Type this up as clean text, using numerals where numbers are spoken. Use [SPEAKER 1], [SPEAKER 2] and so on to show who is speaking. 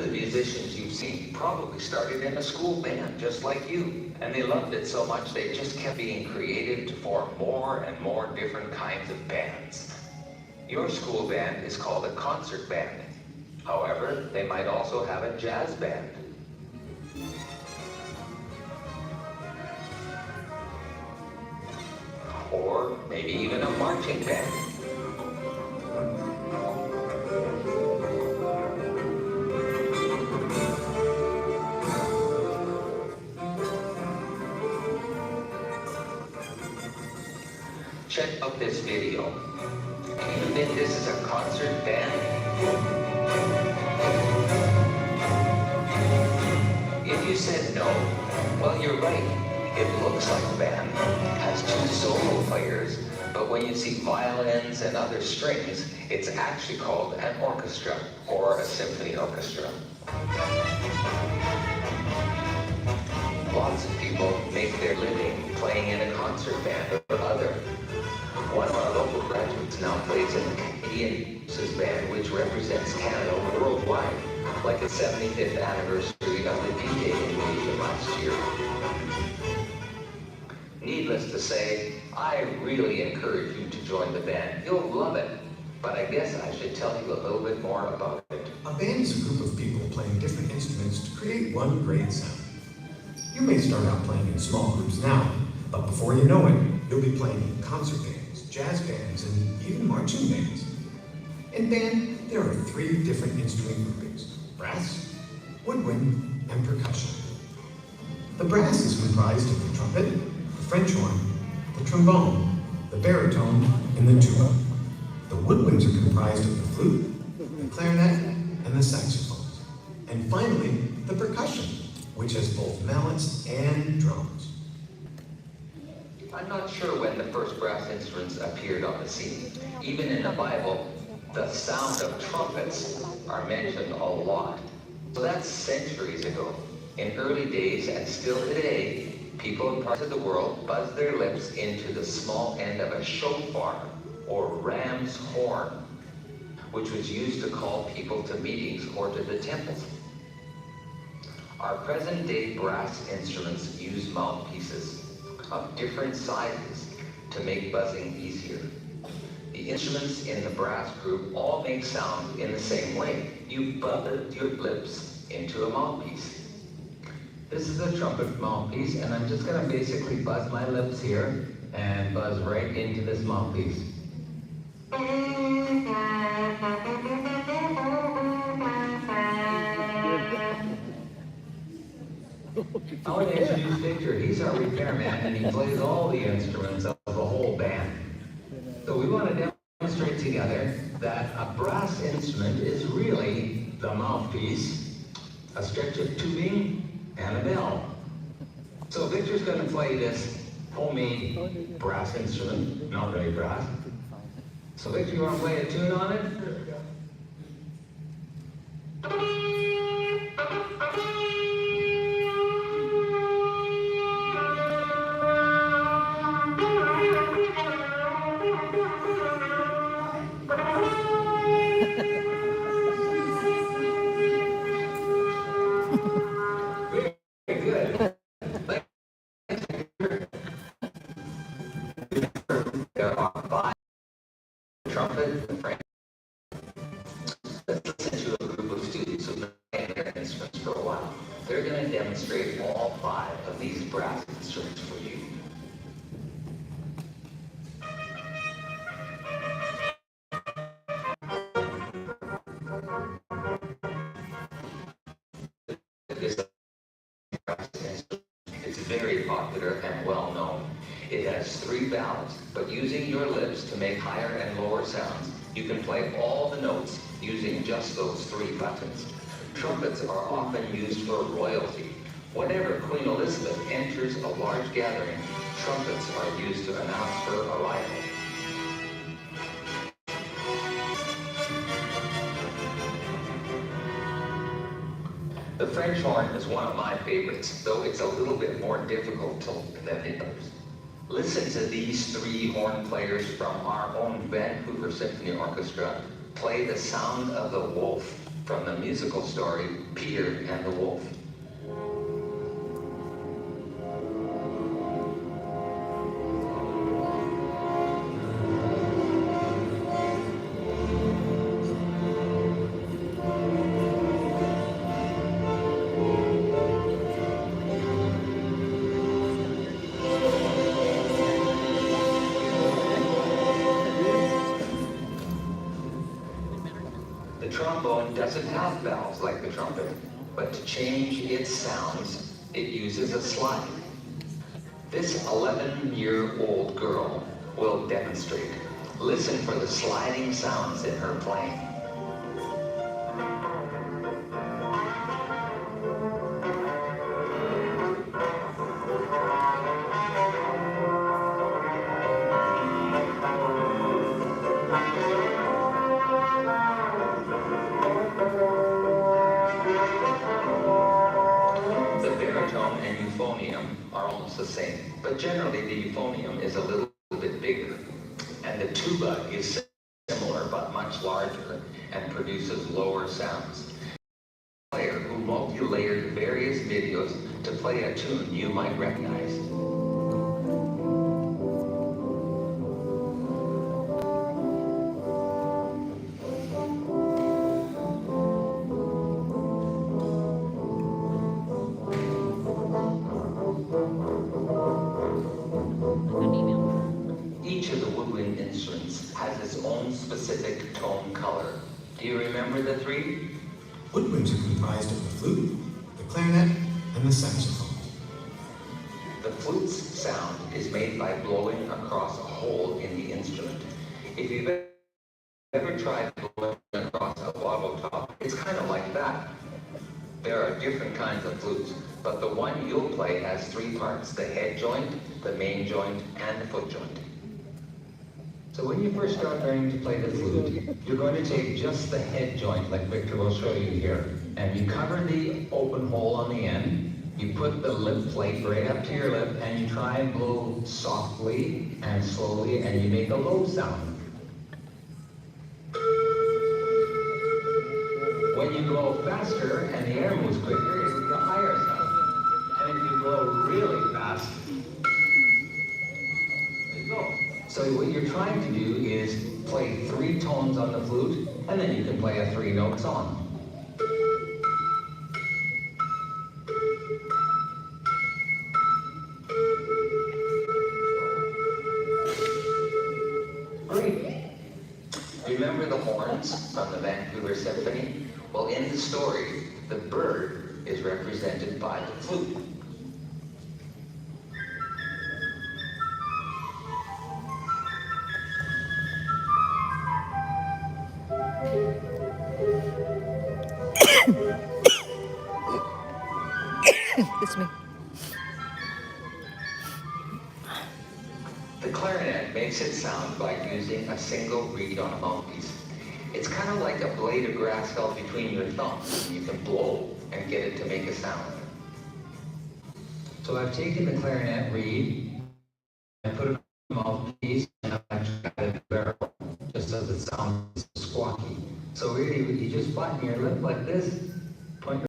[SPEAKER 1] the musicians you've seen probably started in a school band just like you, and they loved it so much they just kept being creative to form more and more different kinds of bands. Your school band is called a concert band. However, they might also have a jazz band. Or maybe even a marching band. Check out this video. Do you think this is a concert band? If you said no, well, you're right. It looks like a band, has two solo players, but when you see violins and other strings, it's actually called an orchestra or a symphony orchestra. Lots of people make their living playing in a concert band or other. One of our local graduates now plays in the Canadian band, which represents Canada worldwide, like the 75th anniversary of the D-Day invasion last year. Needless to say, I really encourage you to join the band. You'll love it, but I guess I should tell you a little bit more about it.
[SPEAKER 2] A band is a group of people playing different instruments to create one great sound. You may start out playing in small groups now, but before you know it, you'll be playing in concert bands, jazz bands, and even marching bands. In band, there are 3 different instrument groupings: brass, woodwind, and percussion. The brass is comprised of the trumpet, the French horn, the trombone, the baritone, and the tuba. The woodwinds are comprised of the flute, the clarinet, and the saxophones. And finally, the percussion, which has both mallets and drums.
[SPEAKER 1] I'm not sure when the first brass instruments appeared on the scene. Even in the Bible, the sound of trumpets are mentioned a lot. So that's centuries ago. In early days and still today, people in parts of the world buzz their lips into the small end of a shofar, or ram's horn, which was used to call people to meetings or to the temples. Our present-day brass instruments use mouthpieces of different sizes to make buzzing easier. The instruments in the brass group all make sound in the same way. You buzz your lips into a mouthpiece. This is a trumpet mouthpiece, and I'm just going to basically buzz my lips here and buzz right into this mouthpiece. I want to introduce Victor. He's our repairman, and he plays all the instruments of the whole band. So we want to demonstrate together that a brass instrument is really the mouthpiece, a stretch of tubing, and a bell. So Victor's going to play this homemade brass instrument, not really brass. So Victor, you want to play a tune on it? Very good. There are 5 trumpet and French. Let's listen to a group of students who've been playing their instruments for a while. They're going to demonstrate all 5 of these brass instruments for you. This brass instrument is very popular and well known. It has 3 valves, but using your lips to make higher and lower sounds, you can play all the notes using just those 3 buttons. Trumpets are often used for royalty. Whenever Queen Elizabeth enters a large gathering, trumpets are used to announce her arrival. The French horn is one of my favorites, though it's a little bit more difficult to learn than the others. Listen to these 3 horn players from our own Vancouver Symphony Orchestra play the sound of the wolf. from the musical story Peter and the Wolf. The trombone doesn't have valves like the trumpet, but to change its sounds, it uses a slide. This 11-year-old girl will demonstrate. Listen for the sliding sounds in her playing. The baritone and euphonium are almost the same, but generally the euphonium is a little bit bigger, and the tuba is similar but much larger and produces lower sounds. A player who multi-layered various videos to play a tune you might recognize. Each of the woodwind instruments has its own specific tone color. Do you remember the three?
[SPEAKER 2] Woodwinds are comprised of the flute, the clarinet, and the saxophone.
[SPEAKER 1] The flute's sound is made by blowing across a hole in the instrument. If you've ever tried blowing across a bottle top, it's kind of like that. There are different kinds of flutes, but the one you'll play has three parts: the head joint, the main joint, and the foot joint. So when you first start learning to play the flute, you're going to take just the head joint, like Victor will show you here, and you cover the open hole on the end. You put the lip plate right up to your lip, and you try and blow softly and slowly, and you make a low sound. When you blow faster and the air moves quicker, it'll be a higher sound. And if you blow really fast, there you go. So what you're trying to do is play 3 tones on the flute, and then you can play a 3-note song. Great. Remember the horns from the Vancouver Symphony? Well, in the story, the bird is represented by the flute.
[SPEAKER 3] It's me.
[SPEAKER 1] The clarinet makes it sound by using a single reed on a mouthpiece. It's kind of like a blade of grass held between your thumbs, and you can blow and get it to make a sound. So I've taken the clarinet reed and put it on the mouthpiece, and I've tried a barrel, just as it sounds squawky. So really, you just button your lip like this,